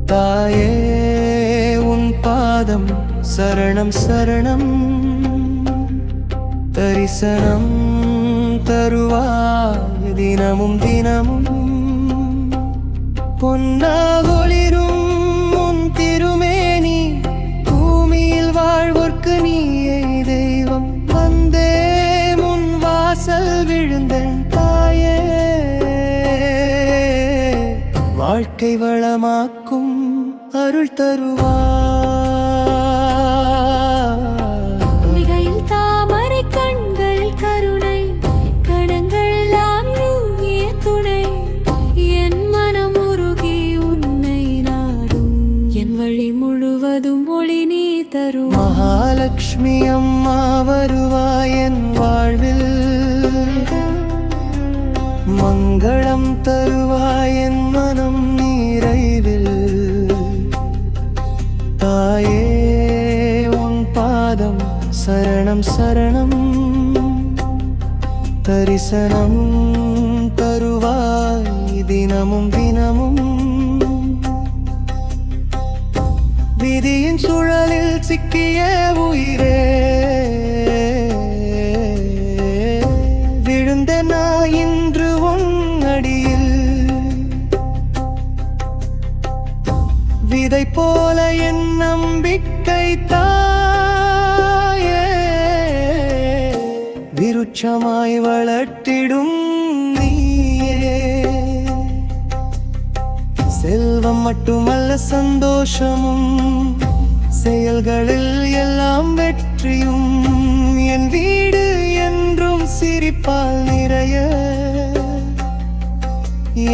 தாயே உன் பாதம் சரணம் சரணம் தரிசனம் தருவாய் தினமும் தினமும் பொன்னாகொளிரும் உன் திருமேனி பூமியில் வாழ்வோர்க்கு நீயே தெய்வம் வந்தே முன் வாசல் விழுந்தேன் தாயே வாழ்க்கை வளமாக்கும் அருள் தருவாய் மிகையில் தாமரை கண்கள் கருணை கணங்கள்லாம் நீயே துணை என் மனம் உருகி உன்னை நாடும் என் வழி முழுவதும் ஒளி நீ தரும் மகாலட்சுமி அம்மா வருவாய் என் வாழ்வில் மங்களம் தருவாய் என் மனம் நிறைவில் தாயே உன் பாதம் சரணம் சரணம் தரிசனம் தருவாய் தினமும் தினமும் விதியின் சுழலில் சிக்கிய உயிரே விழுந்த நான் இன்று உன் அடியில் விதை போல என் நம்பிக்கை தாயே விருட்சமாய் வளர்த்திடும் நீயே செல்வம் மட்டுமல்ல சந்தோஷமும் செயல்களில் எல்லாம் வெற்றியும் என் வீடு என்றும் சிரிப்பால் நிறைய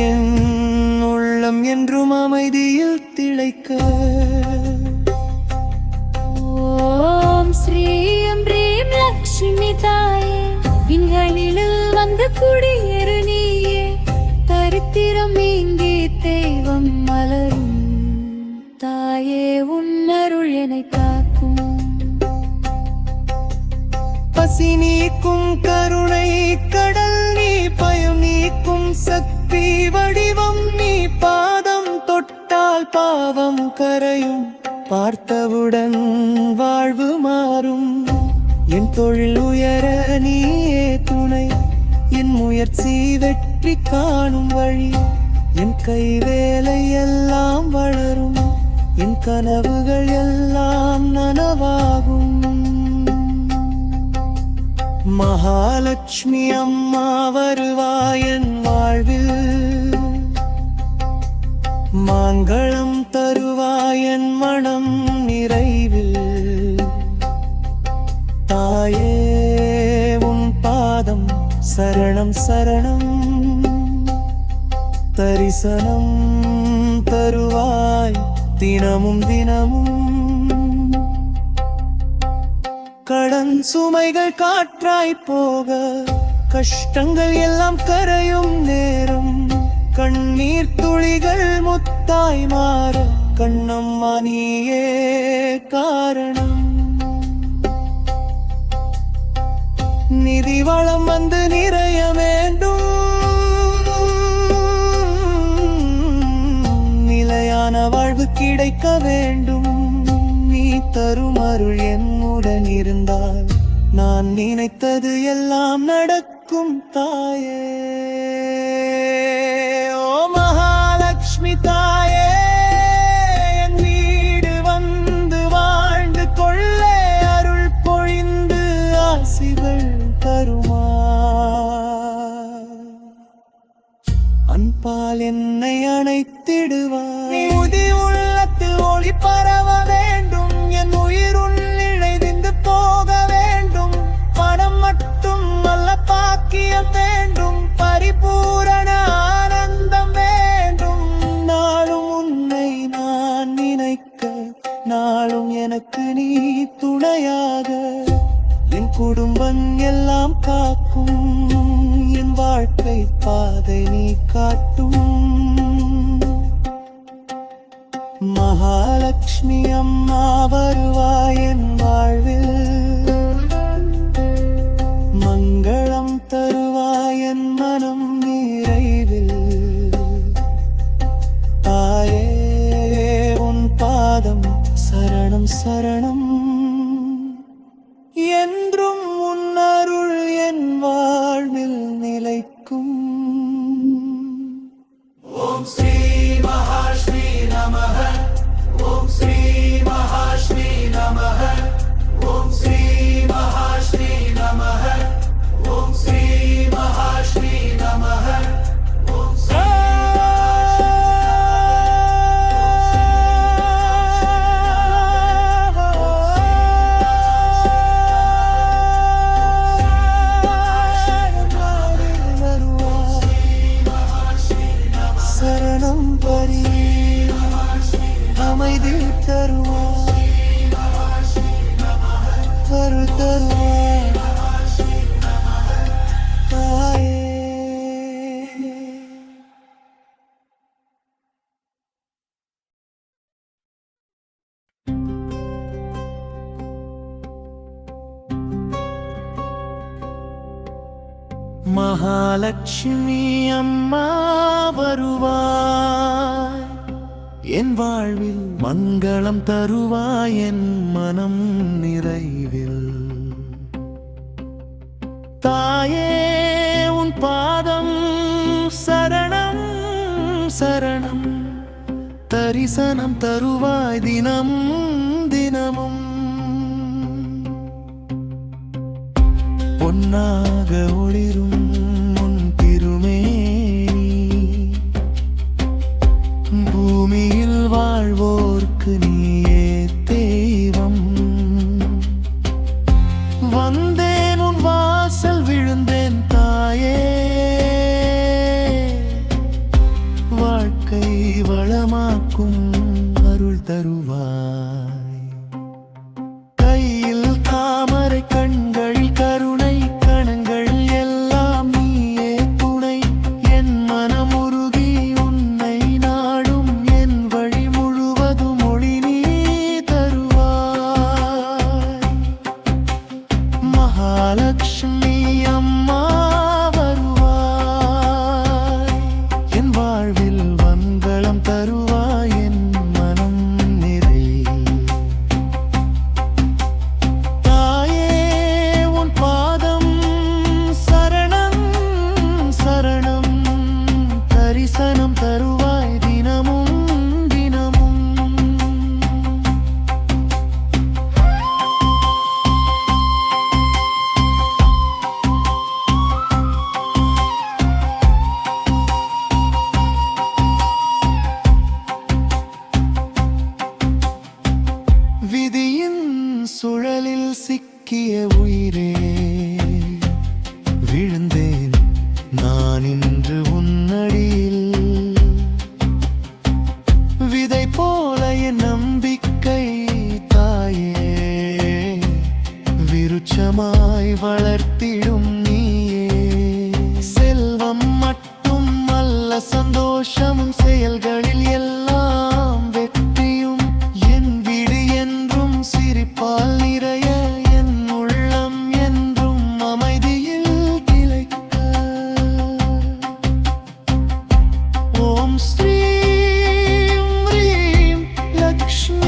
என் உள்ளம் என்றும் அமைதியில் திளைக்க ஓம் ஸ்ரீம் ரீம் லக்ஷ்மி தாயே விண்களில் வந்து குடியேறு நீயே தரித்திரம் நீங்கி தெய்வம் மலரும் தாயே உன்னருள் என்னை காக்கும் பசி நீக்கும் கருணை கடல் நீ பயம் நீக்கும் சக்தி வடிவம் நீ பாதம் தொட்டால் பாவம் கரையும் பார்த்தவுடன் வாழ்வு மாறும் என் தொழில் உயர நீயே துணை என் முயற்சி வெற்றி காணும் வழி என் கைவேலை எல்லாம் வளரும் என் கனவுகள் எல்லாம் நனவாகும் மகாலட்சுமி அம்மா வருவாய் என் வாழ்வில் மங்களம் தருவாய் என் மனம் நிறைவில் தாயே உன் பாதம் சரணம் சரணம் தரிசனம் தருவாய் தினமும் தினமும் கடன் சுமைகள் காற்றாய் போக கஷ்டங்கள் எல்லாம் கரையும் நேரம் கண்ணீர் துளிகள் முத்தாய் மாற கண்ணம்மா நீயே காரணம் நிதி வளம் வந்து நிறைய வேண்டும் நிலையான வாழ்வு கிடைக்க வேண்டும் நீ தரும் அருள் என்னுடன் இருந்தால் நான் நினைத்தது எல்லாம் நடக்கும் தாயே ஓ மகாலட்சுமி தாயே என் வீடு வந்து வாழ்ந்து கொள்ளே அருள் பொழிந்து ஆசிகள் தருமா அன்பால் என்னை அணைத்திடுவாய் உதி உள்ளத்தில் ஒளி பரவ வேண்டும் என் உயிருள் இழைந்து போக வேண்டும் பணம் மட்டும் அல்ல பாக்கியம் வேண்டும் பரிபூரண ஆனந்தம் வேண்டும் நாளும் உன்னை நான் நினைக்க நாளும் எனக்கு நீ துணையாக என் குடும்பம் எல்லாம் காக்கும் என் வாழ்க்கை பாதை நீ காட்டும் மகாலட்சுமி அம்மா வருவாய் என் வாழ்வில் மங்களம் தருவாய் என் மனம் நிறைவில் தாயே சரணம் என்றும் உன் அருள் என் வாழ்வில் நிலைக்கும். ஓம் ஸ்ரீ மகாஸ்ரீ நமஹ. ஓம் ஸ்ரீ மகாஸ்ரீ நமஹ. ஓம் ஸ்ரீ மகாஸ்ரீ நமஹ. ஓம் ஸ்ரீ மகாஸ்ரீ நமஹ. ஓம் சரணம் பரி அமைதி தருவார் தருவார் தாயே. மகாலட்சுமி அம்மா வருவாய், என் வாழ்வில் மங்களம் தருவாய், என் மனம் நிறைவில். தாயே உன் பாதம் சரணம் சரணம், தரிசனம் தருவாய் தினமும் தினமும். பொன்னாக ஒளிரும் உன் திருமேனி, பூமியில் வாழ்வோர்க்கு நீயே தெய்வம். வந்தேன் உன் வாசல் விழுந்தேன் தாயே, வாழ்க்கை வளமாக்கும் அருள் தருவாய். கையில் தாமரை கண்கள் கருணை கணங்கள் எல்லாம் நீயே துணை. என் மனம் உருகி உன்னை நாடும், என் வழி முழுவதும் ஒளி நீ தருவாய். மகாலட்சுமி அம்மா வருவாய், என் வாழ்வில் மங்களம் தருவாய், என் மனம் நிறை. தாயே உன் பாதம் சரணம் சரணம், தரிசனம் தருவாய் தினமும் தினமும். விதியின் சுழலில் சிக்கிய உயிரே, விழுந்தேன் நான் இன்று உன்னடியில். விதை போல என் நம்பிக்கை தாயே, விருட்சமாய் வளர்த்திடும் நீயே. செல்வம் மட்டும் அல்ல சந்தோஷமும், செயல்களில் எல்லாம் வெற்றியும். என் வீடு என்றும் சிரிப்பால் நிறைய, என் உள்ளம் என்றும் அமைதியில் திளைக்க. ஓம் ஸ்ரீம் ரீம் லக்ஷ்மி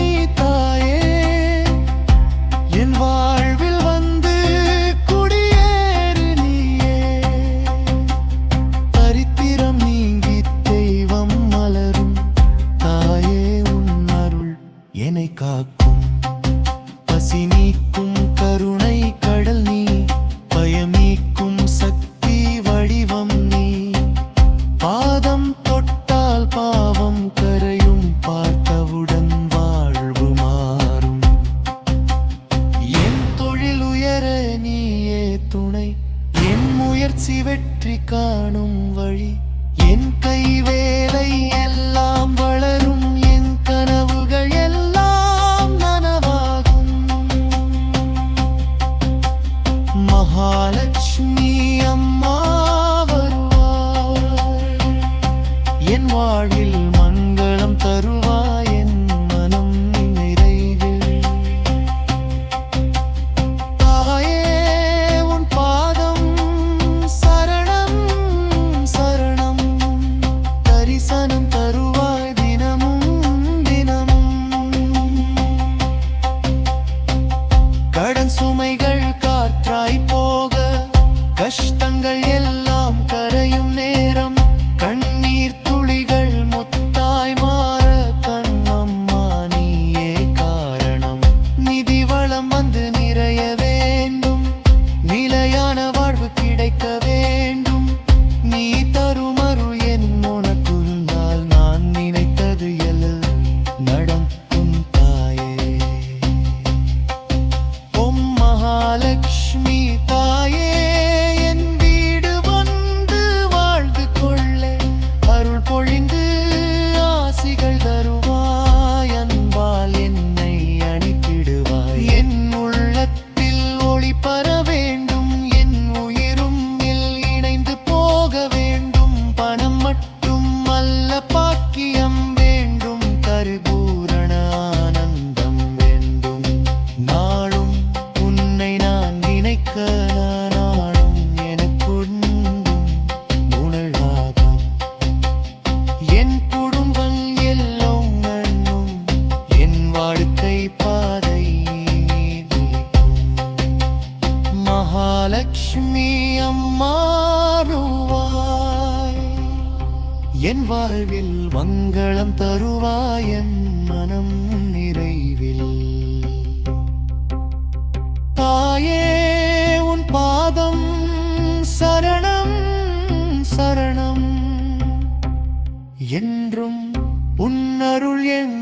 வைத்தாயம் மனம் நிறைவில். தாயே உன் பாதம் சரணம் சரணம், என்றும் உன் அருள் என்